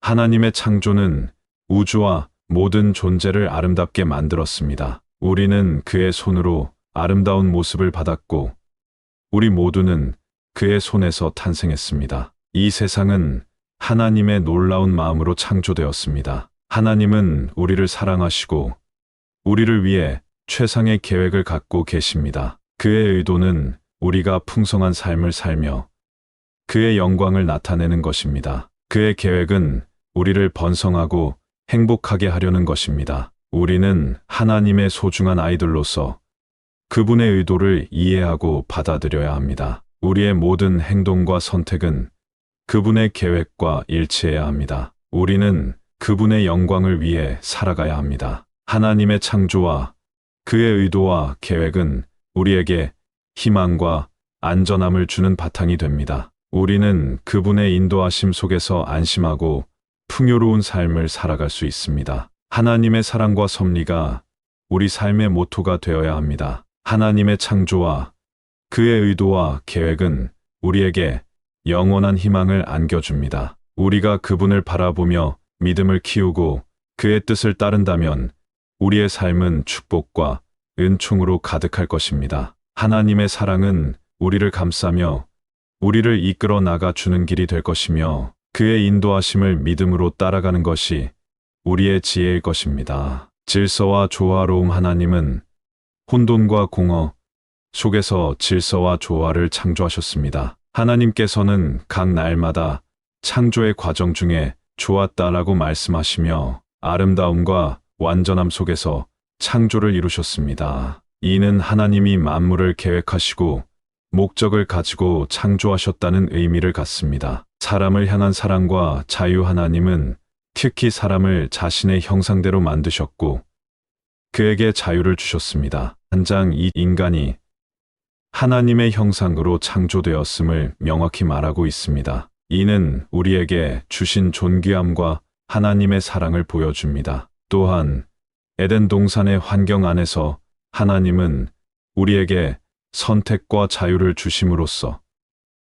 하나님의 창조는 우주와 모든 존재를 아름답게 만들었습니다. 우리는 그의 손으로 아름다운 모습을 받았고, 우리 모두는 그의 손에서 탄생했습니다. 이 세상은 하나님의 놀라운 마음으로 창조되었습니다. 하나님은 우리를 사랑하시고 우리를 위해 최상의 계획을 갖고 계십니다. 그의 의도는 우리가 풍성한 삶을 살며 그의 영광을 나타내는 것입니다. 그의 계획은 우리를 번성하고 행복하게 하려는 것입니다. 우리는 하나님의 소중한 아이들로서 그분의 의도를 이해하고 받아들여야 합니다. 우리의 모든 행동과 선택은 그분의 계획과 일치해야 합니다. 우리는 그분의 영광을 위해 살아가야 합니다. 하나님의 창조와 그의 의도와 계획은 우리에게 희망과 안전함을 주는 바탕이 됩니다. 우리는 그분의 인도하심 속에서 안심하고 풍요로운 삶을 살아갈 수 있습니다. 하나님의 사랑과 섭리가 우리 삶의 모토가 되어야 합니다. 하나님의 창조와 그의 의도와 계획은 우리에게 영원한 희망을 안겨줍니다. 우리가 그분을 바라보며 믿음을 키우고 그의 뜻을 따른다면 우리의 삶은 축복과 은총으로 가득할 것입니다. 하나님의 사랑은 우리를 감싸며 우리를 이끌어 나가 주는 길이 될 것이며 그의 인도하심을 믿음으로 따라가는 것이 우리의 지혜일 것입니다. 질서와 조화로움. 하나님은 혼돈과 공허 속에서 질서와 조화를 창조하셨습니다. 하나님께서는 각 날마다 창조의 과정 중에 좋았다라고 말씀하시며 아름다움과 완전함 속에서 창조를 이루셨습니다. 이는 하나님이 만물을 계획하시고 목적을 가지고 창조하셨다는 의미를 갖습니다. 사람을 향한 사랑과 자유. 하나님은 특히 사람을 자신의 형상대로 만드셨고 그에게 자유를 주셨습니다. 한 장 이 인간이 하나님의 형상으로 창조되었음을 명확히 말하고 있습니다. 이는 우리에게 주신 존귀함과 하나님의 사랑을 보여줍니다. 또한 에덴 동산의 환경 안에서 하나님은 우리에게 선택과 자유를 주심으로써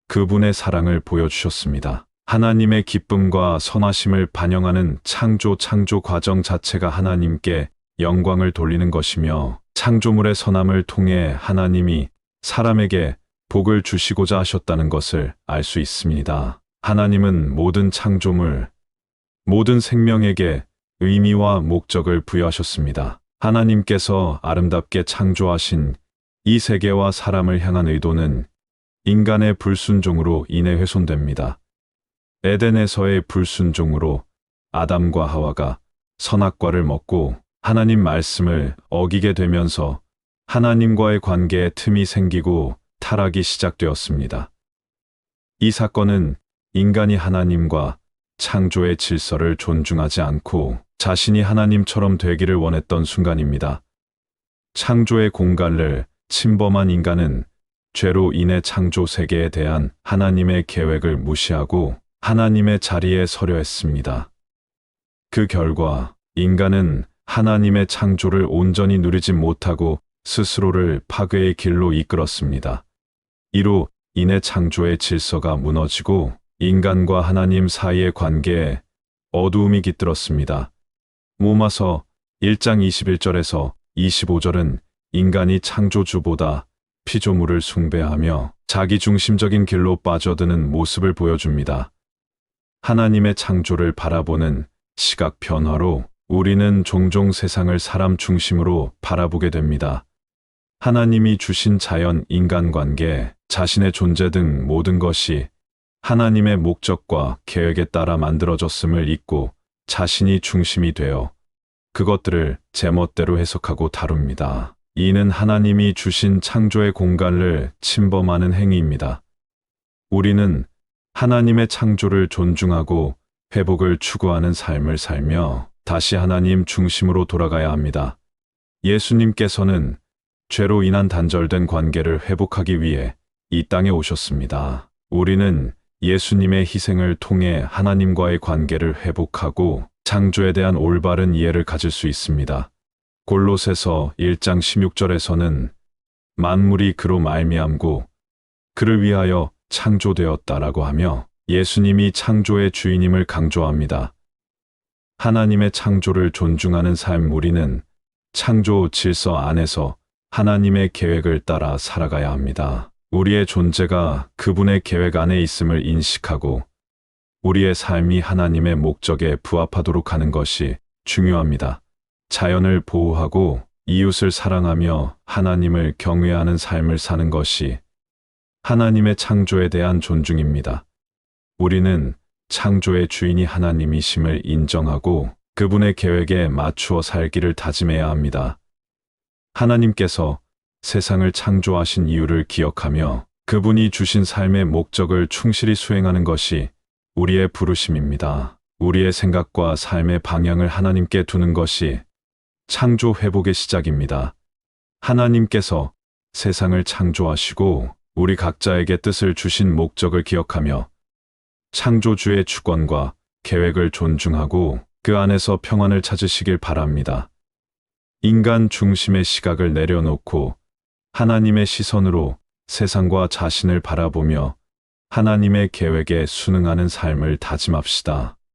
그분의 사랑을 보여주셨습니다. 하나님의 기쁨과 선하심을 반영하는 창조 과정 자체가 하나님께 영광을 돌리는 것이며 창조물의 선함을 통해 하나님이 사람에게 복을 주시고자 하셨다는 것을 알 수 있습니다. 하나님은 모든 창조물, 모든 생명에게 의미와 목적을 부여하셨습니다. 하나님께서 아름답게 창조하신 이 세계와 사람을 향한 의도는 인간의 불순종으로 인해 훼손됩니다. 에덴에서의 불순종으로 아담과 하와가 선악과를 먹고 하나님 말씀을 어기게 되면서 하나님과의 관계에 틈이 생기고 타락이 시작되었습니다. 이 사건은 인간이 하나님과 창조의 질서를 존중하지 않고 자신이 하나님처럼 되기를 원했던 순간입니다. 창조의 공간을 침범한 인간은 죄로 인해 창조 세계에 대한 하나님의 계획을 무시하고 하나님의 자리에 서려 했습니다. 그 결과 인간은 하나님의 창조를 온전히 누리지 못하고 스스로를 파괴의 길로 이끌었습니다. 이로 인해 창조의 질서가 무너지고 인간과 하나님 사이의 관계에 어두움이 깃들었습니다. 로마서 1장 21절에서 25절은 인간이 창조주보다 피조물을 숭배하며 자기중심적인 길로 빠져드는 모습을 보여줍니다. 하나님의 창조를 바라보는 시각 변화로 우리는 종종 세상을 사람 중심으로 바라보게 됩니다. 하나님이 주신 자연, 인간관계, 자신의 존재 등 모든 것이 하나님의 목적과 계획에 따라 만들어졌음을 잊고 자신이 중심이 되어 그것들을 제멋대로 해석하고 다룹니다. 이는 하나님이 주신 창조의 공간을 침범하는 행위입니다. 우리는 하나님의 창조를 존중하고 회복을 추구하는 삶을 살며 다시 하나님 중심으로 돌아가야 합니다. 예수님께서는 죄로 인한 단절된 관계를 회복하기 위해 이 땅에 오셨습니다. 우리는 예수님의 희생을 통해 하나님과의 관계를 회복하고 창조에 대한 올바른 이해를 가질 수 있습니다. 골로새서 1장 16절에서는 만물이 그로 말미암고 그를 위하여 창조되었다라고 하며 예수님이 창조의 주인임을 강조합니다. 하나님의 창조를 존중하는 삶. 우리는 창조 질서 안에서 하나님의 계획을 따라 살아가야 합니다. 우리의 존재가 그분의 계획 안에 있음을 인식하고 우리의 삶이 하나님의 목적에 부합하도록 하는 것이 중요합니다. 자연을 보호하고 이웃을 사랑하며 하나님을 경외하는 삶을 사는 것이 하나님의 창조에 대한 존중입니다. 우리는 창조의 주인이 하나님이심을 인정하고 그분의 계획에 맞추어 살기를 다짐해야 합니다. 하나님께서 세상을 창조하신 이유를 기억하며 그분이 주신 삶의 목적을 충실히 수행하는 것이 우리의 부르심입니다. 우리의 생각과 삶의 방향을 하나님께 두는 것이 창조 회복의 시작입니다. 하나님께서 세상을 창조하시고 우리 각자에게 뜻을 주신 목적을 기억하며 창조주의 주권과 계획을 존중하고 그 안에서 평안을 찾으시길 바랍니다. 인간 중심의 시각을 내려놓고 하나님의 시선으로 세상과 자신을 바라보며 하나님의 계획에 순응하는 삶을 다짐합시다.